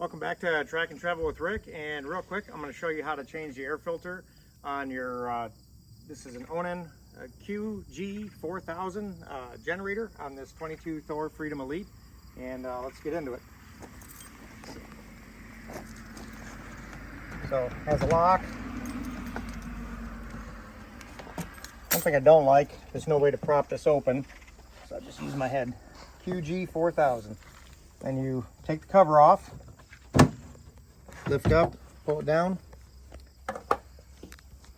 Welcome back to Track and Travel with Rick, and real quick I'm going to show you how to change the air filter on your this is an Onan QG4000 generator on this 22 Thor Freedom Elite, and let's get into it. So it has a lock. One thing I don't like, there's no way to prop this open, so I just use my head. QG4000. And you take the cover off, lift up, pull it down.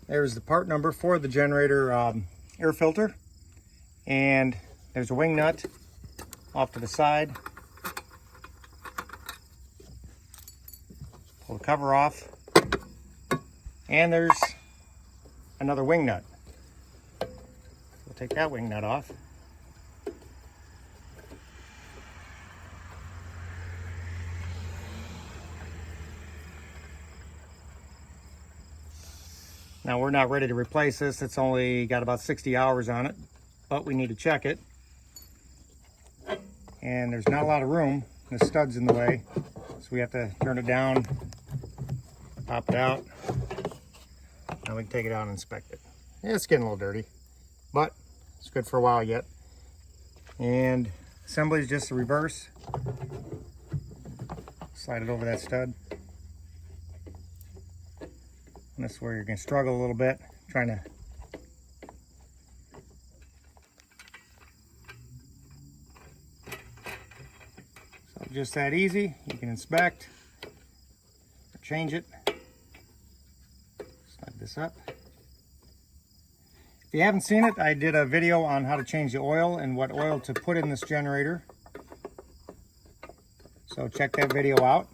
There's the part number for the generator air filter, and there's a wing nut off to the side. Pull the cover off, and there's another wing nut. We'll take that wing nut off. Now we're not ready to replace this. It's only got about 60 hours on it, but we need to check it. And there's not a lot of room. The stud's in the way, so we have to turn it down, pop it out. Now we can take it out and inspect it. Yeah, it's getting a little dirty, but it's good for a while yet. And assembly is just the reverse. Slide it over that stud. And this is where you're going to struggle a little bit, trying to so just that easy. You can inspect, or change it, slide this up. If you haven't seen it, I did a video on how to change the oil and what oil to put in this generator, so check that video out.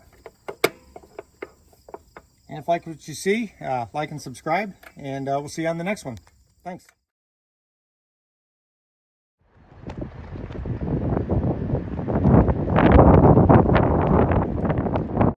And if you like what you see, like and subscribe, and we'll see you on the next one. Thanks.